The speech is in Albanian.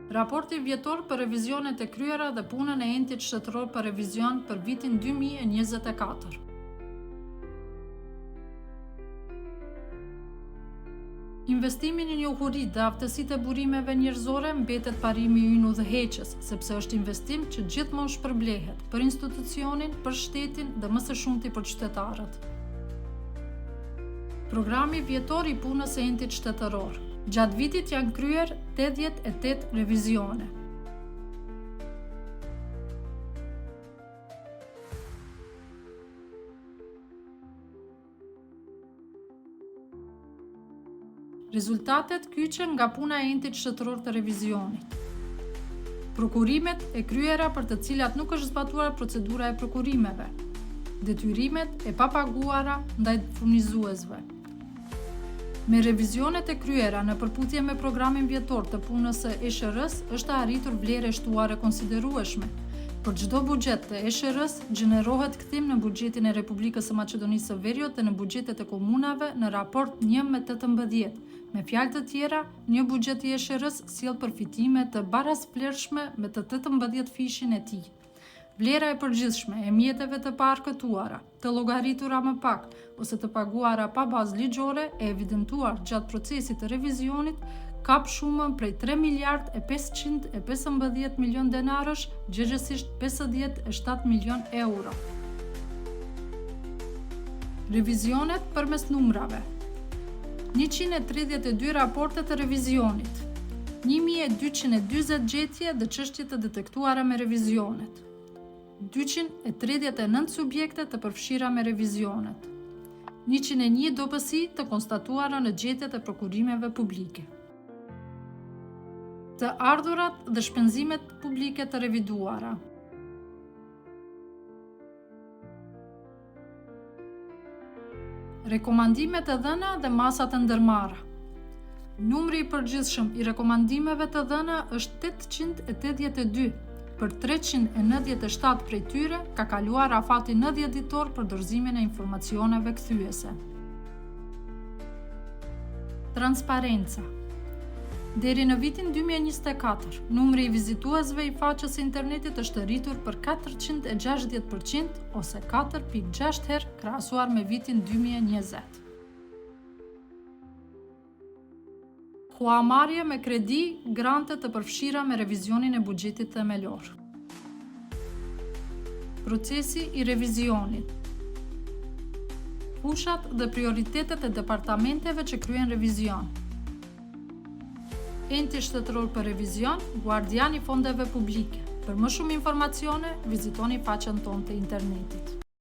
Raporti vjetor për revizionet e kryera dhe punën e entit shtetëror për revizion për vitin 2024. Investimi në njohuri dhe aftësitë e burimeve njerëzore mbetet parimi ynë udhëheqës, sepse është investim që gjithmonë shpërblehet për institucionin, për shtetin dhe më së shumti për qytetarët. Programi vjetor i punës së entit shtetëror. Gjatë vitit janë kryer 88 revizione. Rezultatet kyçen nga puna e entit shtetëror të revizionit. Prokurimet e kryera për të cilat nuk është zbatuar procedura e prokurimeve. Detyrimet e papaguara ndaj furnizuesve. Me revizionet e kryera në përputhje me programin vjetor të punës së ESHR-s është arritur vlerë e shtuar e konsiderueshme. Për çdo buxhet të ESHR-s gjenerohet kthim në buxhetin e Republikës së Maqedonisë së Veriut dhe në buxhetet e komunave në raport 1:18. Me fjalë të tjera, një buxhet i ESHR-s sjell përfitime të barazvlerëshme me të 18 fishin e tij. Vlera e përgjithshme e mjeteve të paarkëtuara, të llogaritura më pak ose të paguara pa bazë ligjore e evidentuar gjatë procesit të revizionit kap shumën prej 3 miliard e 515 milion denarësh, gjërgjësisht 57 milion euro. Revizionet përmes numrave. 132 raporte të revizionit, 1240 gjetje dhe çështje të detektuara me revizionet, 239 subjekte të përfshira me revizionet, 101 dobësi të konstatuara në gjetjet e prokurimeve publike. Të ardhurat dhe shpenzimet publike të reviduara. Rekomandimet e dhëna dhe masat e ndërmarra. Numri i përgjithshëm i rekomandimeve të dhëna është 882. Për 397 prej tyre ka kaluar afati 90 ditor për dorëzimin e informacioneve kthyese. Transparenca. Deri në vitin 2024, numri i vizituesve i faqes së internetit është rritur për 460% ose 4.6 herë krahasuar me vitin 2020. Huamarrje me kredi, grante të përfshira me revizionin e buxhetit themelor. Procesi i revizionit. Fushat dhe prioritetet e departamenteve që kryen revizion. Enti shtetëror për revizion, guardiani fondeve publike. Për më shumë informacione, vizitoni faqen tonë të internetit.